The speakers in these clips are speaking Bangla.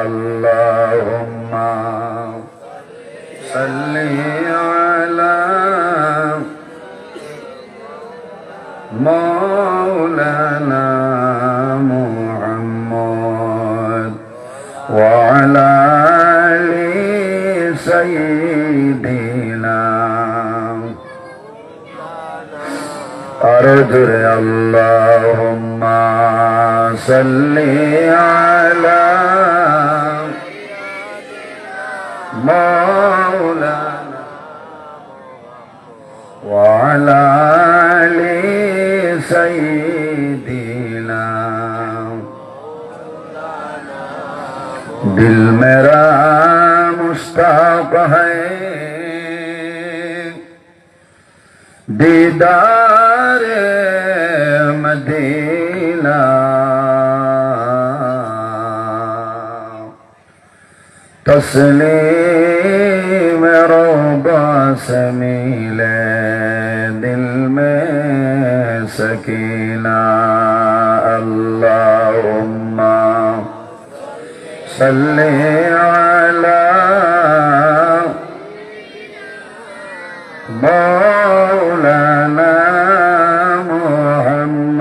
اللهم صل على مولانا محمد وعلى آل سيدنا أرجو اللهم صل على مولانا وعلى آل سيدنا दिल मेरा मुश्ताक है दीदार मदीना तस्लीम रौबा से मिले दिल में सकीना अल्लाहुम्मा सल्ली अला मौलाना मुहम्मद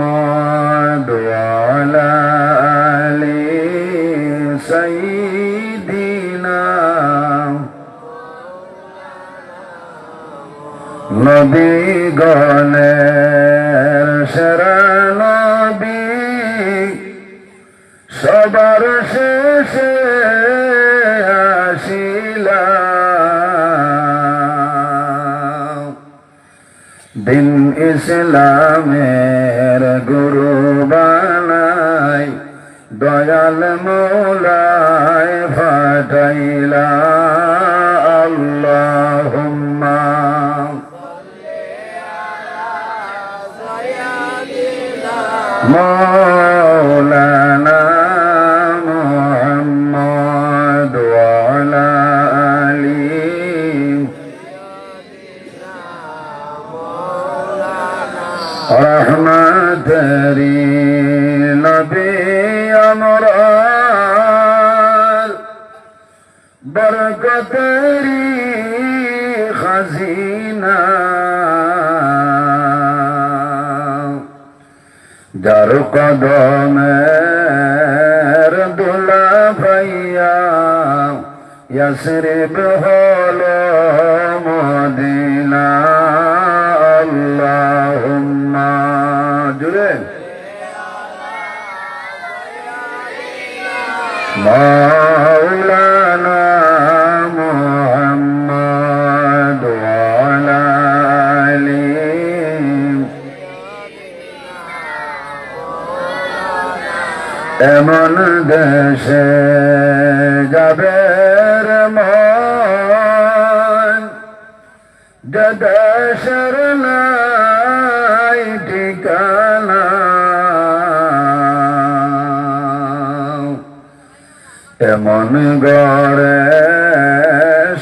वअला आलि सय्यिदिना नबी गणेर सेरा नबी सबर শেষে আসিলা দিন ইসলামের গুরু বানাই দয়াল মৌলায় ফাটাইলা আল্লাহুম্মা মৌলানা रहमतेरी नबी अमरार बरकतेरी खजीना जार कदमेर दुला भैया यस्रिब हलो मदीना अल्लाहुम्मा जुरे मौलाना मुहम्मद वअला आलि एमन देशे जाबे रे मन যে দেশের নাই ঠিকানা এমন গড়ে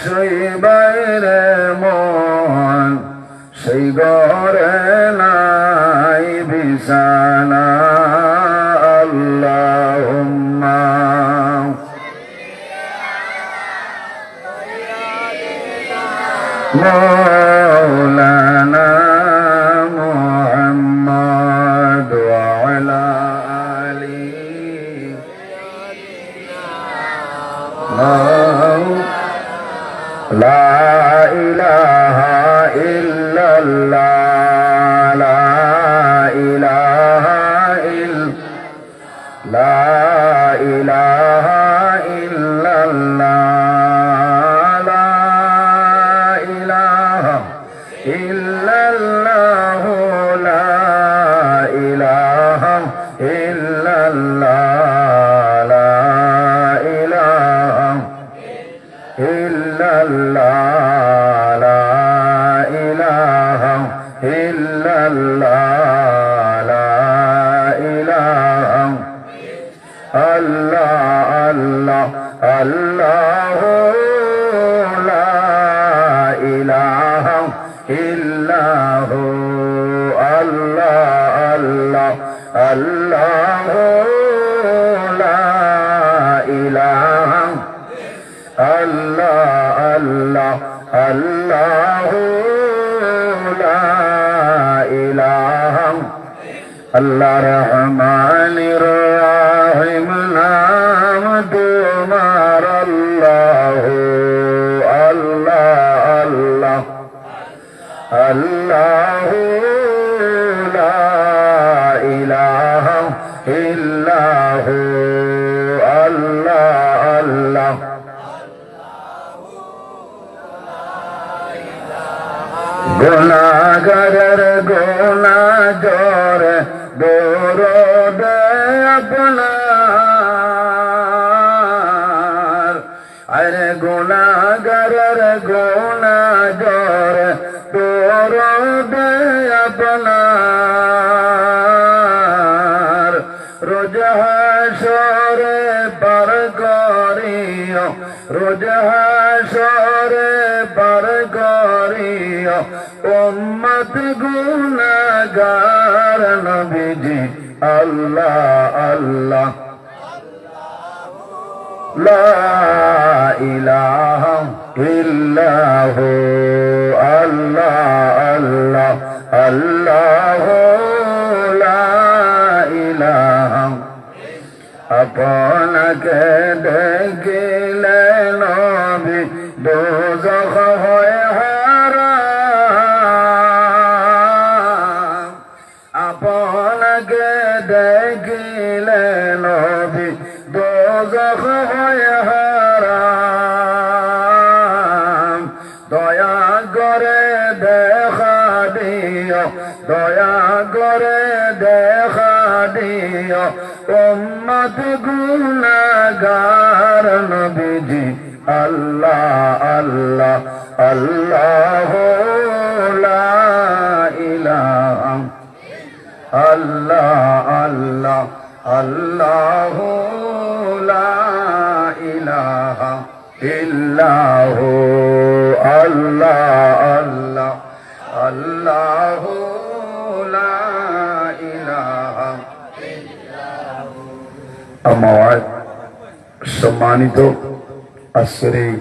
শৈবাইরে মন সেই গড়ে নাই বিছানা আল্লাহুম্মা مولانا محمد وعلى آله لا إله إلا الله لا إله إلا لا إله إلا الله Allah la ilaha আল্লাহ আল্লাহ আল্লাহু লা ইলাহা আল্লাহ রহমানির রহিম নাম তোমার আল্লাহ আল্লাহ আল্লাহ আল্লাহু লা ইলাহা ইল্লাহু আল্লাহ আল্লাহ গুনাহগারের গুনাহ জোরে দরদ আপনার আরে গুনাহগারের গুনাহ জোরে দরদ আপনার রোজ হাসরে পার করিও রোজ হাসরে পার করিও উম্মত গুনাহগার নবীজি আল্লাহ আল্লাহ লা ইলাহা ইল্লাহু আল্লাহ আল্লাহ আল্লাহু লা ইলাহা আপনাকে দেখিলে নবী দোজখ হয় হারাম আপনাকে দেখিলে নবী দোজখ হয় হারাম দয়া করে দেখা দিও দয়া করে দেখা দিও উম্মত গুনাহগার নবীজি আল্লাহ আল্লাহ আল্লাহু লা ইলাহা আল্লাহ আল্লাহ আল্লাহু লা ইলাহা ইল্লাহু আল্লাহ আল্লাহ আল্লাহু লা ইলাহা আম্মা বা'দ সম্মানিত আজকের এই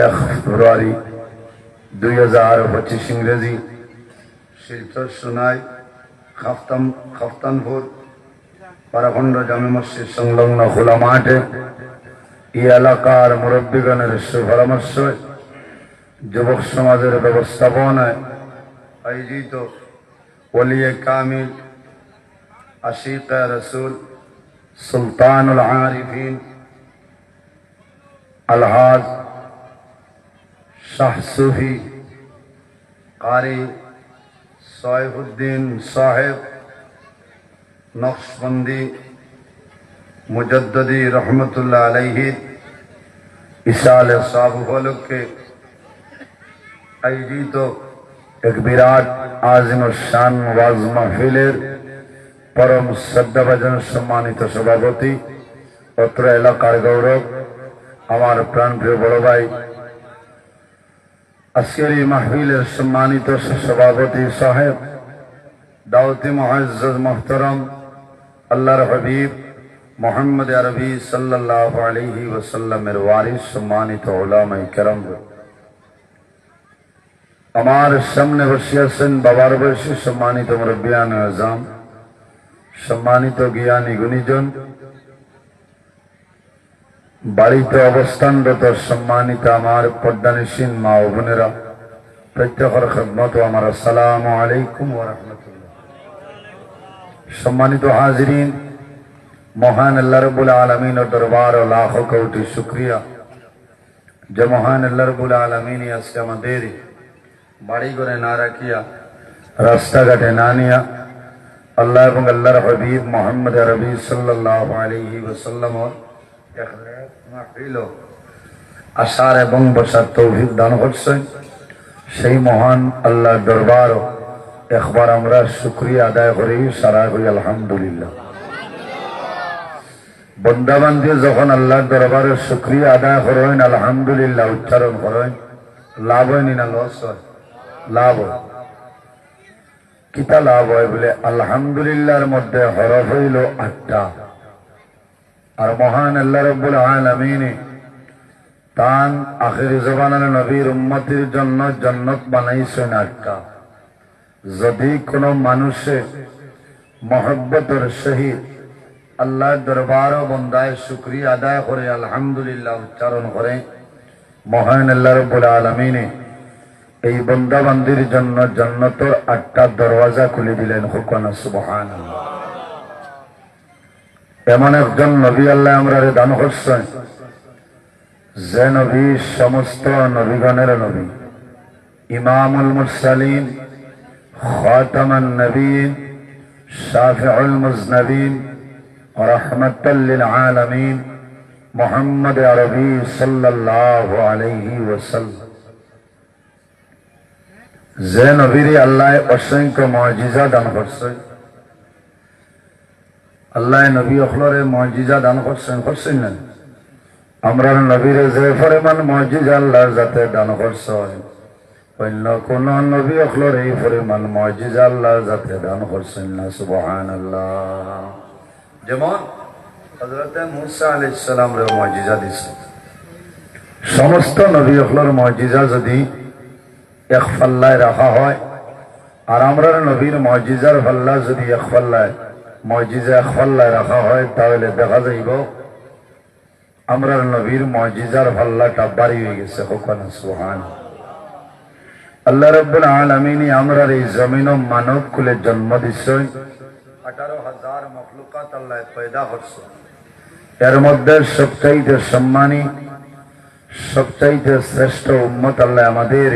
1 ফেব্রুয়ারি 2025 ইংরেজি শিলচর সোনাই খাফতানপুর পারাখণ্ড জামে মসজিদ সংলগ্ন খোলা মাঠে এই এলাকার মুরব্বীগণের সুপরামর্শ যুবক সমাজের ব্যবস্থাপনায় আয়োজিত ওলিয়ে কামিল আশিক রসুল সুলতানুল আরিফিন আলহাজ শাহ সুফি কারি সাইফুদ্দিন সাহেব নকশবন্দি মুজদ্দদি রহমতুল্লাহ আলাইহির ইসালে সাব উপলক্ষে আয়োজিত এক বিরাট আজিম শান ওয়াজ মাহফিলের পরম শ্রদ্ধাভাজন সম্মানিত সভাপতি অত্র এলাকার গৌরব আমার প্রাণপ্রিয় বড় ভাই আজকের এই মাহফিলের সম্মানিত সভাপতি সাহেব দাওয়াতি মুআজ্জাজ মুহতারাম আল্লাহর হাবিব মুহাম্মদ আরবি সাল্লাল্লাহু আলাইহি ওয়াসাল্লামের ওয়ারিস সম্মানিত উলামায়ে কেরাম আমার সামনে বসে আছেন বাবার বয়সী সম্মানিত মুরব্বিয়ান আযম সম্মানিত জ্ঞানী গুণীজন বাড়িতে অবস্থানরত সম্মানিত আমার পর্দানিসীন মা ও বোনেরা প্রত্যেকের খিদমত আমার আসসালামু আলাইকুম ওয়া রাহমাতুল্লাহ। সম্মানিত হাজিরিন, মহান আল্লাহ রাব্বুল আলামিনের দরবার ও লাখ কোটি শুকরিয়া যে মহান আল্লাহ রাব্বুল আলামিন আজকে আমাদের বাড়ি ঘরে না রাখিয়া রাস্তাঘাটে না নিয়া আল্লাহ এবং আল্লাহর হাবিব মুহাম্মদ আরবি সাল্লাল্লাহু আলাইহি ওয়াসাল্লাম আসার এবং বসার তৌফিক দান করছেন। সেই মহান আল্লাহর দরবার একবার আমরা শুকরিয়া আদায় করি, সারা করি আলহামদুলিল্লাহ। বন্দাবান্দি যখন আল্লাহর দরবারে শুকরিয়া আদায় করেন, আলহামদুলিল্লাহ উচ্চারণ করেন, লাভ হয় না লস হয়? লাভ হয়। কিতা লাভ হয় বলে, আলহামদুলিল্লাহর মধ্যে হরফ হইল 8টা আর মহান আল্লাহ রাব্বুল আলামিন তান আখির জবানের নবীর উম্মতির জন্য জান্নাত বানাইছেন একটা। যদি কোনো মানুষে মহব্বতের সহিত আল্লাহর দরবার ও বন্দায় শুকরিয়া আদায় করে আলহামদুলিল্লাহ উচ্চারণ করে, মহান আল্লাহ রাব্বুল আলামিন এই বান্দা বান্দির জন্য জান্নাতের 8টা দরওয়াজা খুলে দিলেন। হুকুম সুবহানাল্লাহ। এমন একজন নবী আল্লাহ আমরারে দান করছেন, যে নবী সমস্ত নবীগণের নবী, ইমামুল মুরসালিন, খাতামান নবীন, শাফিউল মুজনবিন, রাহমাতাল লিল আলামিন, মুহাম্মদ আরবি সাল্লাল্লাহু আলাইহি ওয়াসাল্লাম। যে নবীরে আল্লাহ অসংখ্য মুজিজা দান করছেন, আল্লাহ নবী অখলরে মুজিজা দান করছেন না? আমরা নবীরে যে পরিমাণ মুজিজা আল্লাহ যাতে দান করছেন, অন্য কোন নবী অখলরে এই পরিমাণ মুজিজা আল্লাহ যাতে দান করছেন না। সুবহানাল্লাহ। যেমন হযরত মূসা আলাইহিস সালামের মুজিজা দিয়েছেন। সমস্ত নবী অখলর মুজিজা যদি এক পাল্লায় রাখা হয়, আর আমরা নবীর মুজিজার পাল্লা যদি এক পাল্লায় রাখা হয়, তাহলে দেখা যাইব আমরা নবীর মুজিজার পাল্লাটা ভারী হয়ে গেছে। হুকুম সুবহানাল্লাহ। আল্লাহ রাব্বুল আলামিন আমরা এই জমিন ও মানব কুলে জন্ম দিছেন। 18,000 মখলুকাত আল্লাহ পয়দা করছে। এর মধ্যে সবচাইতে সম্মানী, সবচাইতে শ্রেষ্ঠ উম্মত আল্লাহ আমাদের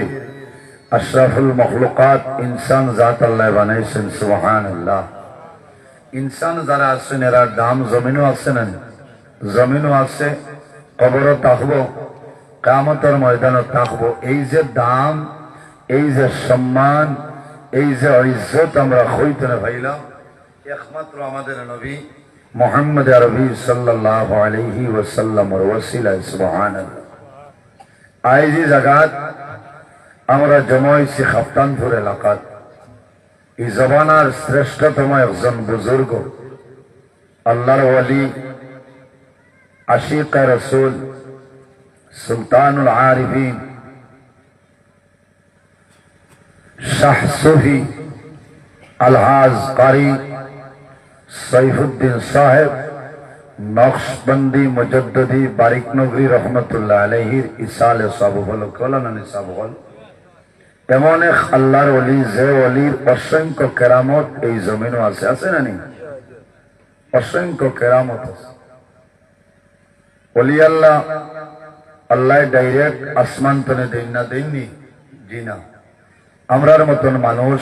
আশরাফুল মখলুকাত ইনসান জাত আল্লাহ বানাইছেন। সুবহানাল্লাহ। ইনসান যারা আছেন এরা দাম জমিনও আছে না? জমিনও আছে, কবরও থাকবো, কিয়ামতের ময়দানও থাকবো। এই যে দাম, এই যে সম্মান, এই যে ইজ্জত আমরা হইতে না পাইলাম, একমাত্র আমাদের নবী মুহাম্মদ আরবি সাল্লাল্লাহু আলাইহি ওয়াসাল্লামের ওসিলায়। সুবহানাল্লাহ। আজ এই জায়গাত আমরা জমা হইছি খাফতানপুর এলাকাত। এই জমানার শ্রেষ্ঠতম একজন বুজুর্গ, আল্লাহর ওয়ালি, আশিক রাসূল, সুলতানুল আরিফিন, শাহ সুফি আলহাজ কারি সৈফুদ্দিন সাহেব নকশবন্দি মুজদ্দিদি বারিকনগরী রহমতুল্লাহ আলাইহির ইসালে সাবু হলো কলানানি সাবু হল। এমন এক আল্লাহর ওলি, যে ওলির অসংখ্য কেরামত এই জমিনও আছে। আছে না? নেই? অসংখ্য কেরামত আছে। ওলি আল্লাহ, আল্লাহ ডাইরেক্ট আসমান তনে দেন না, দেননি? জি না। আমরার মতন মানুষ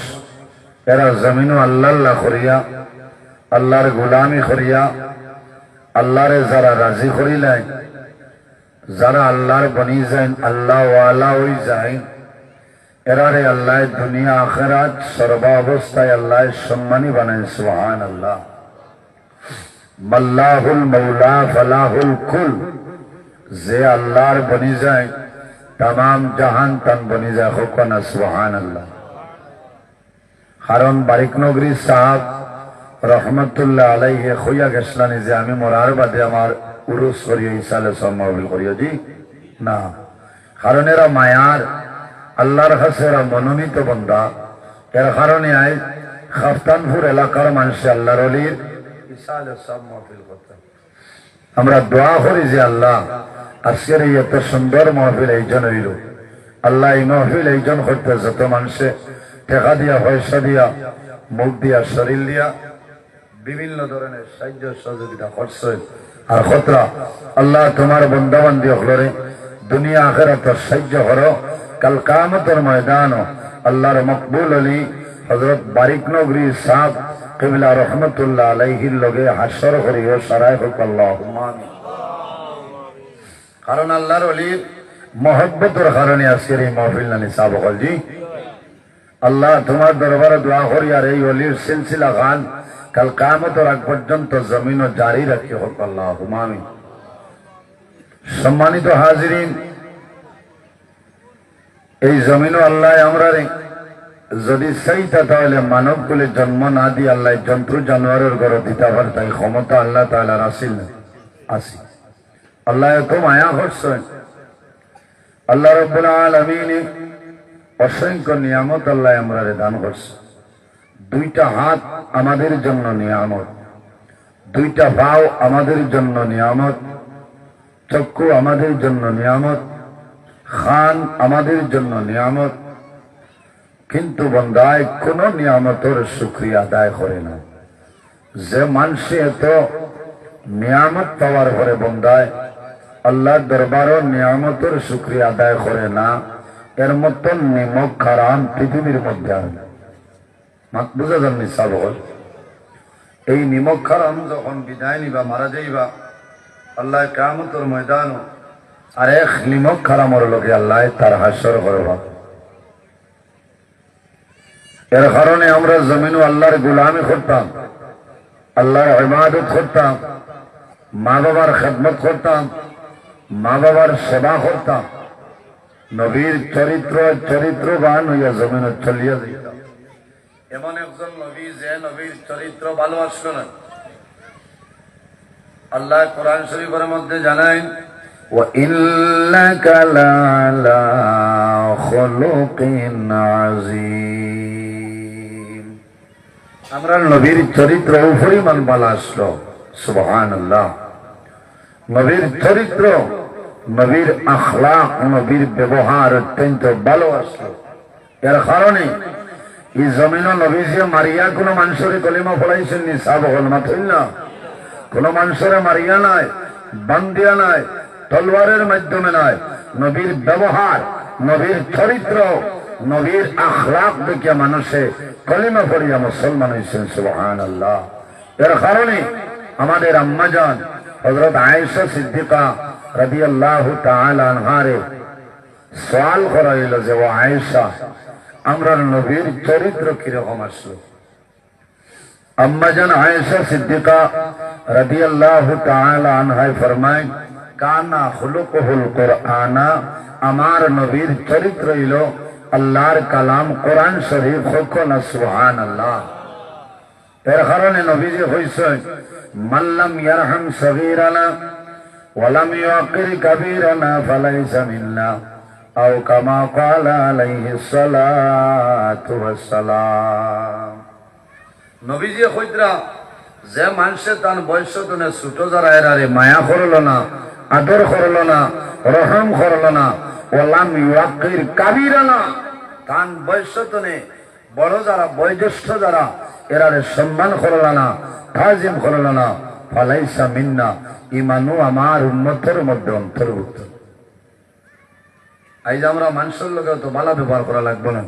এরা জমিনও আল্লাহ আল্লাহ করিয়া, আল্লাহর গোলামি করিয়া, আল্লাহরে যারা রাজি করিলেন, যারা আল্লাহর বনি যায়, আল্লাহ ওয়ালা হয়ে যায়, এরারে আল্লাহ দুনিয়া আখিরাত সর্বাবস্থায় আল্লাহ সম্মানী বানায়। সুবহানাল্লাহ। মাল্লাহুল মাওলা ফালাহুল কুল। যে আল্লাহর বনি যায়, তাম জাহান তান বনি যায়। হুকুম সুবহানাল্লাহ। কারণ বারিকনগরী সাহেব রহমতুল্লাহ আলাইহি খুইয়া গেছলানি যে আমি মরার বাদে আমার উরুস করিও, ইসালে সম্মাবিল করিও। জি না। কারণ এরা মায়ার, আল্লাহর কাছে এরা মনোনীত বন্দা। এর কারণে আজ খাফতানপুর এলাকার মানুষ আল্লাহর ওলির ইসালে সম্মাবিল করতে। আমরা দোয়া করি যে আল্লাহ আজকের এই এত সুন্দর মাহফিল এইজন হইল, আল্লাহ এই মাহফিল এইজন করতে যত মানুষে টাকা দিয়া, পয়সা দিয়া, মুখ দিয়া, শরীর দিয়া বিভিন্ন ধরনের সাহায্য সহযোগিতা করছে। আর খতরা আল্লাহ তোমার বন্দাবান্দি হলরে দুনিয়া আখিরাত সাহায্য করো। কাল কিয়ামতের ময়দান আল্লাহর মকবুল আলী হযরত বারিকনগরী সাহেব কিবলা রহমতুল্লাহ আলাইহির লগে হাসর করিও সারায় হোক। আল্লাহুম্মা আমিন। কারণ আল্লাহর ওলির মহব্বতের কারণে আজকের এই মাহফিল না নিসাব হল। জি আল্লাহ তোমার দরবারে দোয়া করি আর এই ওলির সিলসিলা গান কাল কিয়ামতের আগ পর্যন্ত জমিন ও জারি রাখি হোক। আল্লাহুম্মা আমিন। সম্মানিত হাজিরিন, এই জমিন আল্লাহ আমরা যদি চাইতা তাহলে মানব কুলে জন্ম না দিয়ে আল্লাহ জন্তু জানোয়ারের ঘর দিতে পারে, তাই ক্ষমতা আল্লাহ তাআলার আসিল না। আছি। আল্লাহ এত মায়া করছেন, আল্লাহ রাব্বুল আলামিন অসংখ্য নিয়ামত আল্লাহ আমরারে দান করছে। দুইটা হাত আমাদের জন্য নিয়ামত, দুইটা পাও আমাদের জন্য নিয়ামত, চক্ষু আমাদের জন্য নিয়ামত, খান আমাদের জন্য নিয়ামত। কিন্তু বন্দায় কোন নিয়ামতের শুকরিয়া আদায় করে না। যে মানুষে এত নিয়ামত পাওয়ার পরে বন্দায় আল্লাহর দরবারও নিয়ামতের শুকরিয়া আদায় করে না, এর মতন নিমক হারাম পৃথিবীর মধ্যে আর না। বুঝা যাননি সাবল? এই নিমক হারাম যখন বিদায় নিবা, মারা যাইবা, আল্লাহ কিয়ামতের ময়দান আর এক নিমক হারামর লোকে আল্লাহ তার হাসর করবা। এর কারণে আমরা জমিনও আল্লাহর গোলামি করতাম, আল্লাহর ইবাদত করতাম, মা বাবার খেদমত করতাম, মা বাবার সেবা করতাম, নবীর চরিত্রবান হইয়া জমিন চলিয়া যাইতাম। এমন একজন নবী যে নবীর চরিত্র ভালো আসলো না। আল্লাহ কোরআন শরীফের মধ্যে জানায়, وَإِنَّكَ لَعَلَى خُلُقٍ عَظِيمٍ। আমরা নবীর চরিত্র পরিমাণ ভালো আসলো, সুবহানাল্লাহ। নবীর চরিত্র, নবীর আখলাক, নবীর ব্যবহার অত্যন্ত ভালো আসলো। এর কারণে এই জমিন নবীজি মারিয়া কোন মানুষের কলিমা পড়াইছেন নি? সাবহল মাথইল না, কোন মানুষের মারিয়া নাই, বান্দিয়া নাই, তলোয়ারের মাধ্যমে নাই। নবীর ব্যবহার, নবীর চরিত্র, নবীর আখলাক দেখে মানুষে কলিমা পড়িয়া মুসলমান হয়েছেন, সুবহানাল্লাহ। এর কারণে আমাদের আম্মাজান হযরত আয়েশা সিদ্দিকা রাদিয়াল্লাহু তাআলা আনহারে সওয়াল করা হইল যে, ও আয়েশা, আমরা নবীর চরিত্র কিরকম আসলো? আম্মাজান আয়েশা সিদ্দিকা রাদিয়াল্লাহু তাআলা আনহা ফরমায়, কানা খুলুকুহুল কুরআনা, আমার নবীর চরিত্র হইল আল্লাহর কালাম কোরআন শরীফ। হকন সুবহানাল্লাহ। এর কারণে নবীজি কইছেন, মান লাম ইয়ারহাম সগীরানা ওয়া লাম ইউকির কাবীরানা ফালাইসা মিন্না, আও কামা ক্বালা আলাইহিস সালাতু ওয়াস সালাম। নবীজি কইতরা, যে মানুষে তার বয়স তনে ছোট যারা এরারে মায়া করলো না, আদর করলো না, রহম করলো না, ওলাম ইউকির কাবীরানা, তার বয়স তনে বড় যারা, বয়োজ্যেষ্ঠ যারা, এরারে সম্মান করলো না, তাজিম করলো না, ফালাইসা মিন্না, ইমানু আমার উম্মতের মধ্যে অন্তর্ভুক্ত। আজ আমরা মানুষের লোকে তো ভালো ব্যবহার করা লাগবে না,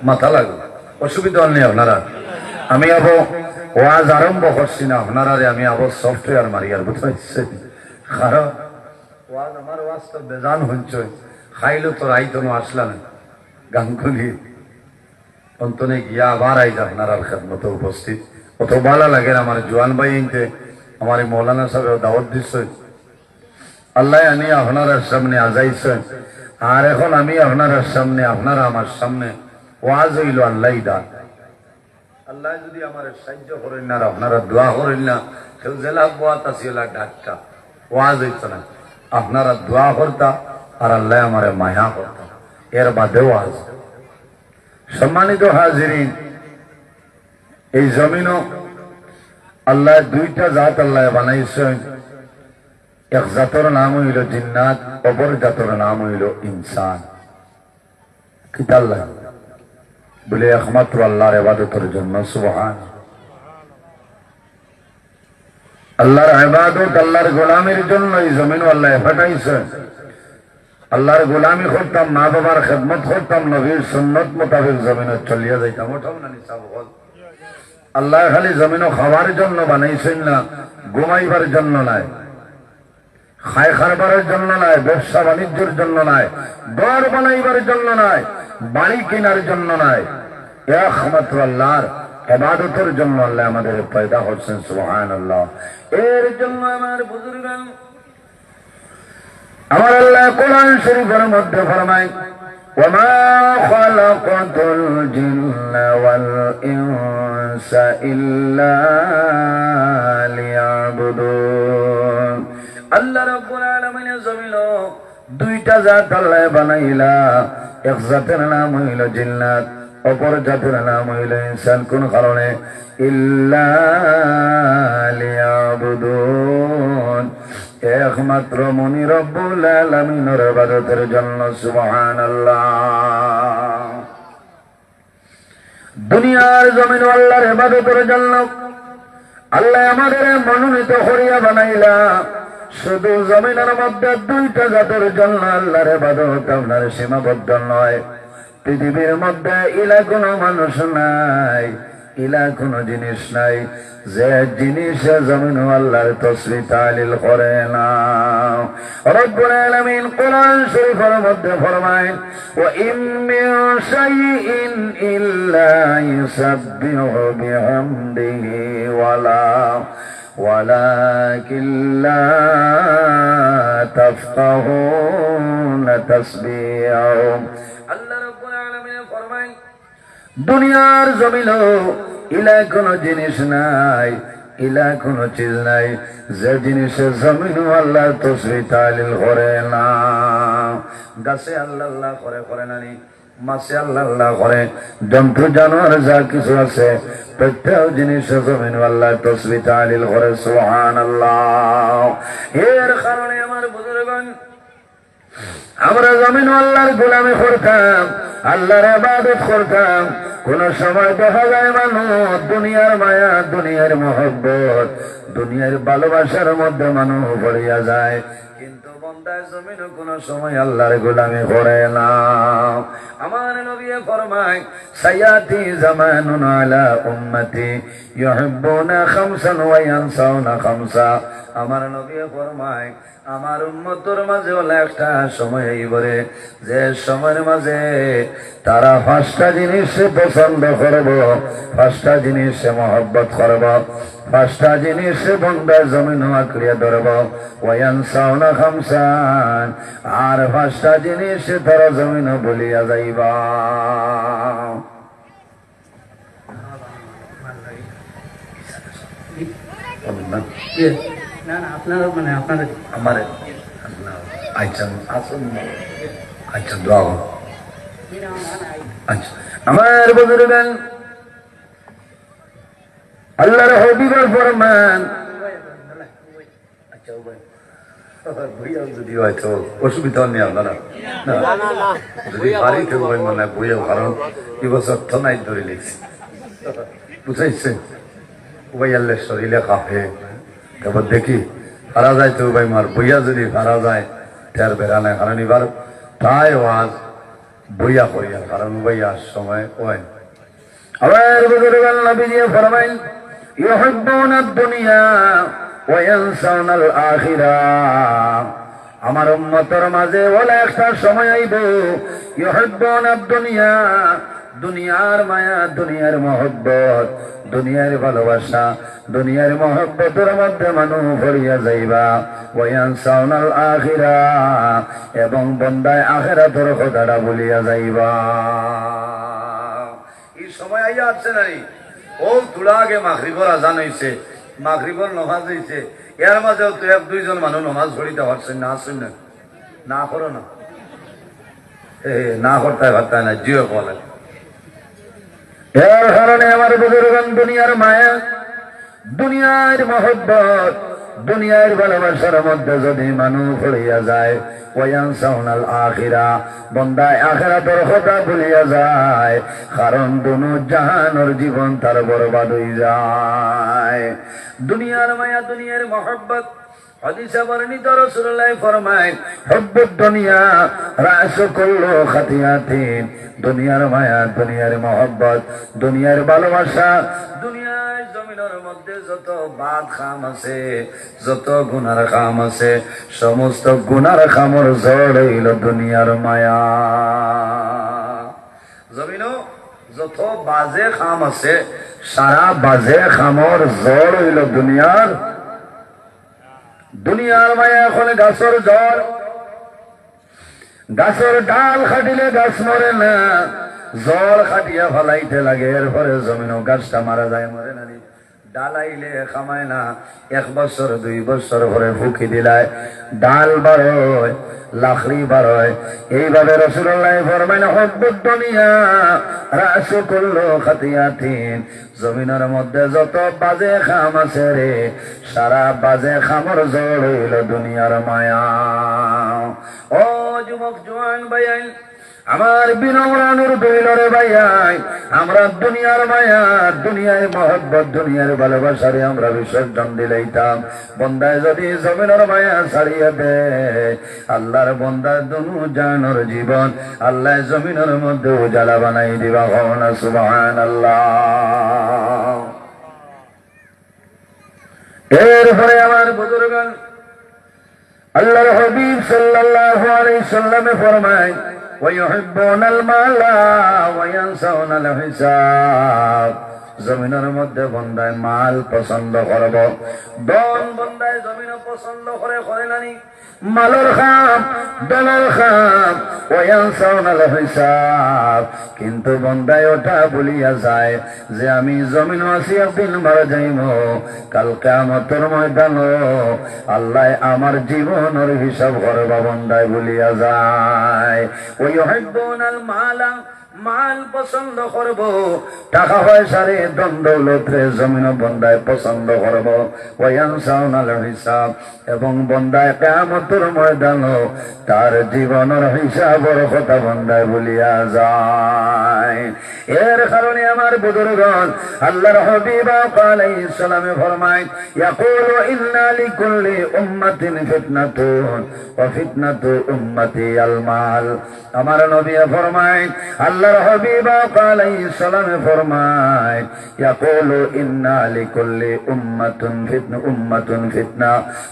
মাথা লাগবে, অসুবিধা নেই আপনারা। আমি আবো ওয়াজ আরম্ভ করছি না, আপনারা আমি আবো সফটওয়্যার মারি আর বুঝতে, কারণ ওয়াজ আমার ওয়াজ তো বেজান হচ্ছে, খাইলো তো রাইতো আসলা না, গানগুলি অন্তনে গিয়া আবার আইজ আপনার খেদমতে উপস্থিত। অত ভালো লাগে আমার জোয়ান ভাই ইনতে আমার মৌলানা সাহেব দাওয়াত দিচ্ছে, আল্লাহ আনি আপনার সামনে আজাইছেন। আর এখন আমি আপনার সামনে, আপনারা আমার সামনে, ওয়াজ হইল আল্লাহ দান। আল্লাহ যদি আমার সাহায্য করেন না, আপনারা দোয়া করেন না, কেউ জেলা বোয়াত আসিলা ডাক্তার ওয়াজ হইত না, আপনারা দোয়া করতা আর আল্লাহ আমার মায়া করতা, এর বাদে ওয়াজ। সম্মানিত হাজিরিন, এই জমিনও আল্লাহ দুইটা জাত আল্লাহ বানাইছেন। এক জাতর নাম হইল জিন্নাত, অপর জাতর নাম হইল ইনসান। কিতা আল্লাহ বলে একমাত্র আল্লাহর ইবাদতের জন্য, সুবহান। আল্লাহর ইবাদত, আল্লাহর গোলামির জন্য এই জমিন আল্লাহ পাঠাইছেন। আল্লাহর গোলামি করতাম, মা বাবার খেদমত করতাম, নবীর সুন্নত মোতাবেক জমিনে চলিয়া যাইতাম। ওঠাও না নিসাব হল। আল্লাহ খালি জমিন খাওয়ার জন্য বানাইছেন না, ঘুমাইবার জন্য নাই, খায় খারবারের জন্য নাই, ব্যবসা বাণিজ্যের জন্য নাই, ঘর বানাইবার জন্য নাই, বাড়ি কেনার জন্য নাই, একমাত্র আল্লাহর ইবাদতের জন্য আল্লাহ আমাদের পয়দা করছেন, সুবহানাল্লাহ। এর জন্য আমার বুজুর্গান, আমার আল্লাহ কোরআন শরীফের মধ্যে ফরমায়, ওয়ামা খালাকাতুল জিন্না ওয়াল ইনসা ইল্লা লিয়াবুদুন। আল্লাহ রাব্বুল আলামিনের জমিন দুইটা জাত আল্লাহ বানাইলা, এক জাতের নাম হইল জিন্নাত, অপর জাতের নাম হইল ইনসান। কোন কারণে? ইল্লা লিয়াবুদুন, একমাত্র মনি রব্বুল আলামিনের ইবাদতের জন্য। সুবহানাল্লাহ। দুনিয়ার জমিন আল্লাহর ইবাদতের জন্য আল্লাহ আমাদের মনোনীত করিয়া বানাইলা। শুধু জমিনের মধ্যে দুইটা জাতের জন্য আল্লাহর ইবাদত আপনার সীমাবদ্ধ নয়। পৃথিবীর মধ্যে ইলা কোনো মানুষ নাই, ইলা কোনো জিনিস নাই যে জিনিস জমিন আল্লাহর তাসবিহ তাহলিল করে না। রব্বুল আলামিন কোরআন শরীফের মধ্যে ফরমায়, ওয়া ইম মিন শাইইন ইল্লা ইউসাব্বিহু বিহামদিহি ওয়ালাকিন লা তাফকাহুনা তাসবিহাহুম। আল্লাহ রাব্বুল আলামিন ফরমায়, দুনিয়ার জমিন ইলা কোনো জিনিস নাই, ইলা কোনো চিজ নাই যে জিনিসের জমিন আল্লাহ তাসবিহ তাহলিল করে না। গাছে আল্লাহ আল্লাহ করে নানি, মাছে আল্লাহ আল্লাহ করে, জন্তু জানোয়ার যা কিছু আছে প্রত্যেক জিনিসের জমিন আল্লাহ তাসবিহ তাহলিল করে। সুবহানাল্লাহ। এর কারণে আমার বুজুর্গগণ, আমরা জমিন আল্লাহর গোলামি করতাম, আল্লাহর ইবাদত করতাম। কোন সময় দেখা যায় মানুষ দুনিয়ার মায়া, দুনিয়ার মহব্বত, দুনিয়ার ভালোবাসার মধ্যে মানুষ পড়িয়া যায়, কিন্তু বান্দায় জমিন কোন সময় আল্লাহর গোলামি করে না। আমার নবী ফরমায়, সায়াতি জামানুন আলা উম্মতি ইউহিব্বুনা খামসান ওয়া ইয়ানসাউনা খামসা। আমার নবী ফরমায়, আমার উম্মতের মাঝে হলো একটা সময় এইবারে যে সময়ের মাঝে তারা পাঁচটা জিনিস পছন্দ করব, পাঁচটা জিনিস মহব্বত করব, পাঁচটা জিনিস বন্দার জমিন আঁকড়িয়া ধরব। ওয়ায়ানসাউনা খামসান, আর পাঁচটা জিনিস তারা জমিন বলিয়া যাইবা। না না আপনারা মানে আপনারা আমার আচ্ছা আসুন, আচ্ছা দোয়া করুন। আচ্ছা আমার বুজুর্গান, আল্লাহর হাবিবের ফরমান, আচ্ছা বইয়া যদি হয়তো অসুবিধা নেই আপনারা, যদি বাড়িতে বই মানে বইয়া, কারণ এই বছর তো নাই ধরে লিখছি, বুঝাইছে বই আল্লাহ শরীরে কাঁপে। তারপর দেখি হারা যায় তো ভাই মার বইয়া যদি হারা যায় তার বেড়া নাই, কারণ এবার প্রায় ওয়াজ বইয়া করিয়া, কারণ বইয়ার সময় ওই আবার বুজুর্গান নবীজি ফরমাইন, ইউহিব্বুনা দুনিয়া ওয়া ইয়ানসাউনাল আখিরাহ। আমার উম্মতের মাঝে ওলা একটা সময় আইব, ইউহিব্বুনা দুনিয়া, দুনিয়ার মায়া, দুনিয়ার মহব্বত, দুনিয়ার ভালোবাসা, দুনিয়ার মহব্বতের মধ্যে মানুষ ভরিয়া যাইবা। ওয়া ইয়ানসাউনাল আখিরাহ, এবং বন্দায় আখিরাতের কথাটা ভুলিয়া যাইবা। এই সময় আইয়া আসছে নাই, ও তোলা আগে মাগরিবের আজান হইছে, মাগরিবের নামাজ হইছে, এর মাঝেও তো এক দুইজন মানুষ নামাজ পড়িতে পারছেন না, আসছেন না, না করো না, না করতে পারতায় না, জিও বলে। এর কারণে আমার বুজুর্গান, দুনিয়ার মায়া, দুনিয়ার মহব্বত, দুনিয়ার ভালোবাসার মধ্যে যদি মানুষ পড়িয়া যায়, ওয়ায়ানসাউনাল আখিরাহ, বন্দায় আখিরাতের কথা ভুলিয়া যায়, কারণ দুনো জাহানের জীবন তার বরবাদ হয়ে যায়। দুনিয়ার মায়া, দুনিয়ার মহব্বত, হাদিসে বর্ণিত রাসূলুল্লাহ ফরমায়, হুব্বুদ দুনিয়া রাসু কুল্লু খাতিয়াতিন। দুনিয়ার মায়া, দুনিয়ার মহব্বত, দুনিয়ার ভালোবাসা, দুনিয়ার জমিনের মধ্যে যত বাদ খাম আছে, যত গুনার খাম আছে, সমস্ত গুনার খামর জড় হইল দুনিয়ার মায়া। জমিনও যত বাজে খাম আছে, সারা বাজে খামর জড় হইল দুনিয়ার, দুনিয়ার মায়া। এখন গাছের জড়, গাছের ডাল খাটিলে গাছ মরে না, জল খাটিয়া ফেলাইতে লাগে, এরপরে জমিনও গাছটা মারা যায়, মরে না। ডালাইলে খামায় না, 1 বছর 2 বছর ভরে ফুকি দিলায় ডাল বাড়য়, লাকড়ি বাড়য়। এইভাবে রাসূলুল্লাহ ফরমায় হুব্বুদ দুনিয়া রাসু কুল্লু খাতিয়াতিন, জমিনের মধ্যে যত বাজে খাম আছে রে, সারা বাজে খামর জড় হইল দুনিয়ার মায়া। ও যুবক জওয়ান ভাইয়াই, আমার বিনম্রানুর দইলরে ভাইয়াই, আমরা দুনিয়ার মায়া, দুনিয়ায় মহব্বত, দুনিয়ার ভালোবাসারে আমরা বিসর্জন দিলাইতাম। বন্দায় যদি জমিনের মায়া ছাড়িয়ে দে, আল্লাহর বন্দার দুনু জানোর জীবন আল্লাহ জমিনের মধ্যে উজালা বানাই দিবা। হওনা সুবহানাল্লাহ। এরপরে আমার বুজুর্গান, আল্লাহর হাবিব সাল্লাল্লাহু আলাইহি সাল্লামে ফরমায় ويحبون المال وينسون الحساب, জমিনের মধ্যে বন্দায় মাল পছন্দ করব, দন বন্দায় জমিন পছন্দ করে নানি, মালের খাম দনের খাম, ওয়ায়ানসাউনাল হিসাব, কিন্তু বন্দায় ওটা ভুলিয়া যায় যে আমি জমিন আছি, একদিন মারা যাইব, কাল কিয়ামতের ময়দান আল্লাহ আমার জীবনের হিসাব করবা, বন্দায় ভুলিয়া যায়। ওয়াইহিব্বুনাল মালা, মাল পছন্দ করব, টাকা পয়সারে ধন দৌলত রে জমিন বন্দায় পছন্দ করব, ওয়ায়ানসাউনাল হিসাব, এবং বন্দায় কিয়ামতের ময়দান তার জীবনের হিসাবের কথা বন্দায় ভুলিয়া যায়। এর কারণে আমার বুজুর্গণ, আল্লাহর হাবিব আলাইহিস সালামে ফরমায় ইয়াকুলু ইন্না লিকুল্লি উম্মাতিন ফিতনাতুন ওয়া ফিতনাতু উম্মতি আল মাল। আমার নবী ফরমায়, আল্লাহর হাবিব আলাইহিস সালামে ফরমায় ইয়াকুলু ইন্না লিকুল্লি উম্মাতুন ফিতনা,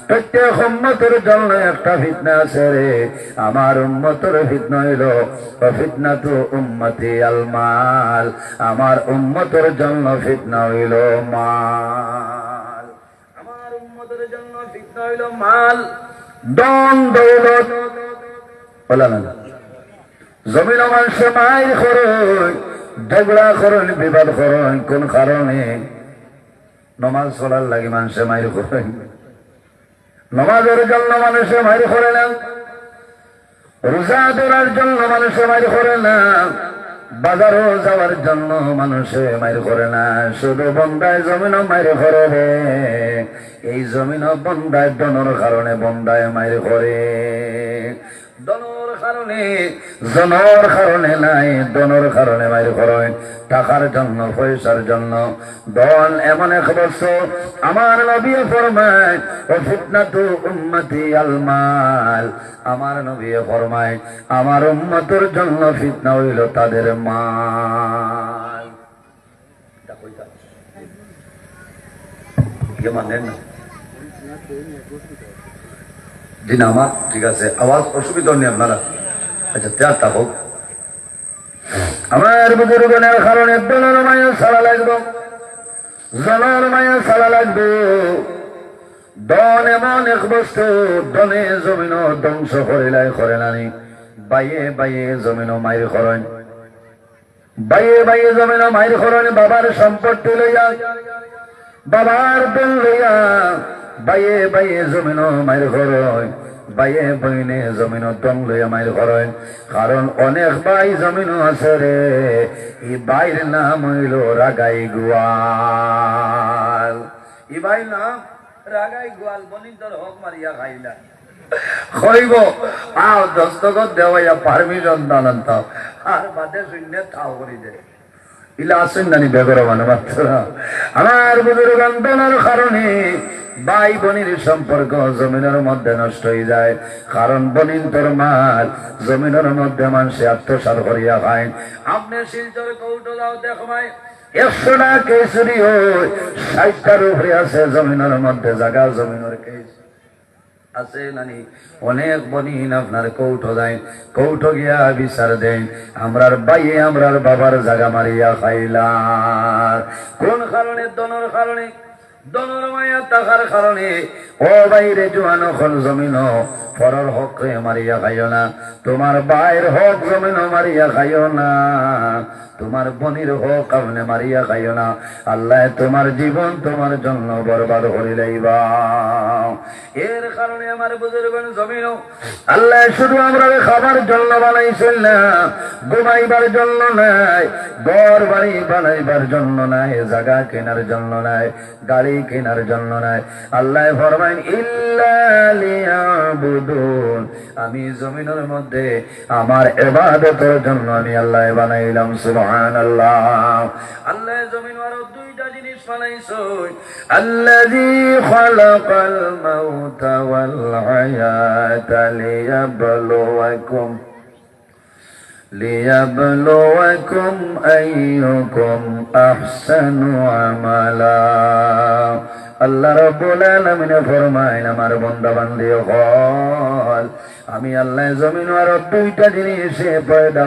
প্রত্যেক উম্মতের জন্য একটা ফিতনা আছে রে, আমার উম্মতের ফিতনা হইল ফিতনাতু উম্মতি আল মাল, আমার উম্মতের জন্য ফিতনা হইল মাল, আমার উম্মতের জন্য ফিতনা হইল মাল, ধন দৌলত। বলা না জমিন মানুষে মায়ের খরচ, ঝগড়া করেন, বিবাদ করেন, কোন কারণে? নমাজ পড়ার লাগে মানুষে মায়ের করেন, নমাজের জন্য মানুষে মায়ের করে না, রোজা ধরার জন্য মানুষে মায়ের করে না, বাজারও যাওয়ার জন্য মানুষে মায়ের করে না, শুধু বন্দায় জমিন মায়ের করে রে। এই জমিন বন্দায় দনের কারণে বন্দায় মায়ের করে, দনের কারণে, জনের কারণে নাই, দনের কারণে মায়ের করে, টাকার জন্য, পয়সার জন্য। দন এমন এক বস্তু, আমার নবী ফরমায় ও ফিতনাতু উম্মতি আল মাল, আমার নবী ফরমায় আমার উম্মতের জন্য ফিতনা হইল তাদের মাল। মানেন না জি না আমার, ঠিক আছে, আওয়াজ অসুবিধা নেই আপনারা, আচ্ছা ত্যাগটা হোক। আমার বুজুর্গের কারণে দনের মায়া সারা লাগবে, জনের মায়া সারা লাগবে। দন এমন এক বস্তু, দনে জমিন ধ্বংস করিলাই করে নানি, বাইয়ে বাইয়ে জমিন মায়ের করেন, বাইয়ে বাইয়ে জমিন মায়ের করেন। বাবার সম্পত্তি লইয়া, বাবার দল লইয়া, বাইয়ে বাইয়ে জমিন মায়ের করেন, বাইয়ে বইনে জমিন দম লইয়া মায়ের করেন। কারণ অনেক বাই জমিন আছে রে, ই বাইর নাম হইল রাগাই গোয়াল, ই বাই নাম রাগাই গোয়াল। বনিন্দর হক মারিয়া খাইলা কইব আও দস্তখত দেওয়া পারমিশন দানন্ত, আর বাদে শূন্য তাও করি দে, ইলা আসেন নানি বেগর মানে মাত্র। আমার বুজুর্গান দনের কারণে ভাই বোনের সম্পর্ক জমিনের মধ্যে নষ্ট হয়ে যায়, কারণ বনিন তোর মাল জমিনের মধ্যে মানুষে আত্মসাৎ করিয়া খায়। আপনি শিলচর কৌটো যাও দেখবাই 100টা কেসুরি হয়, 60টার উপরে আছে জমিনের মধ্যে জায়গা, জমিনের কেস আছে নানি। অনেক বনিন আপনার কৌটো দেয়, কৌটো গিয়া বিচার দেন, আমরার বাইয়ে আমরার বাবার জায়গা মারিয়া খাইলাম। কোন কারণে? দনের কারণে। দনের মায়া থাকার কারণে ও বাইরে জোয়ানো খল জমিন পরর হক মারিয়া খাইও না, তোমার বাইর হক জমিন মারিয়া খাইও না, তোমার বনির হক আপনি মারিয়া খাইও না। আল্লাহ তোমার জীবন তোমার জন্য বরবাদ করে লাইবা। এর কারণে আমার বুজুর্গণ জমিন আল্লাহ শুধু আমরা খাবার জন্য বানাইছেন না, ঘুমাইবার জন্য নাই, ঘর বাড়ি বানাইবার জন্য নাই, জায়গা কেনার জন্য নাই, গাড়ি কেনার জন্য নাই। আল্লাহ ফরমাইন ইল্লা লিয়াবুদুন, আমি জমিনের মধ্যে আমার ইবাদতের জন্য আমি আল্লাহ বানাইলাম। সুবহানাল্লাহ। আল্লাহ জমিন আর দুইটা জিনিস বানাইছো, আল্লাযী খালাকাল মাউতা ওয়াল হায়াতা লিয়াবলুয়াকুম আইয়ুকুম আহসানু আমালা। আল্লাহ রাব্বুল আলামিন ফরমায় আমার বান্দা বান্দি হল, আমি আল্লাহ জমিন আর দুইটা জিনিস পয়দা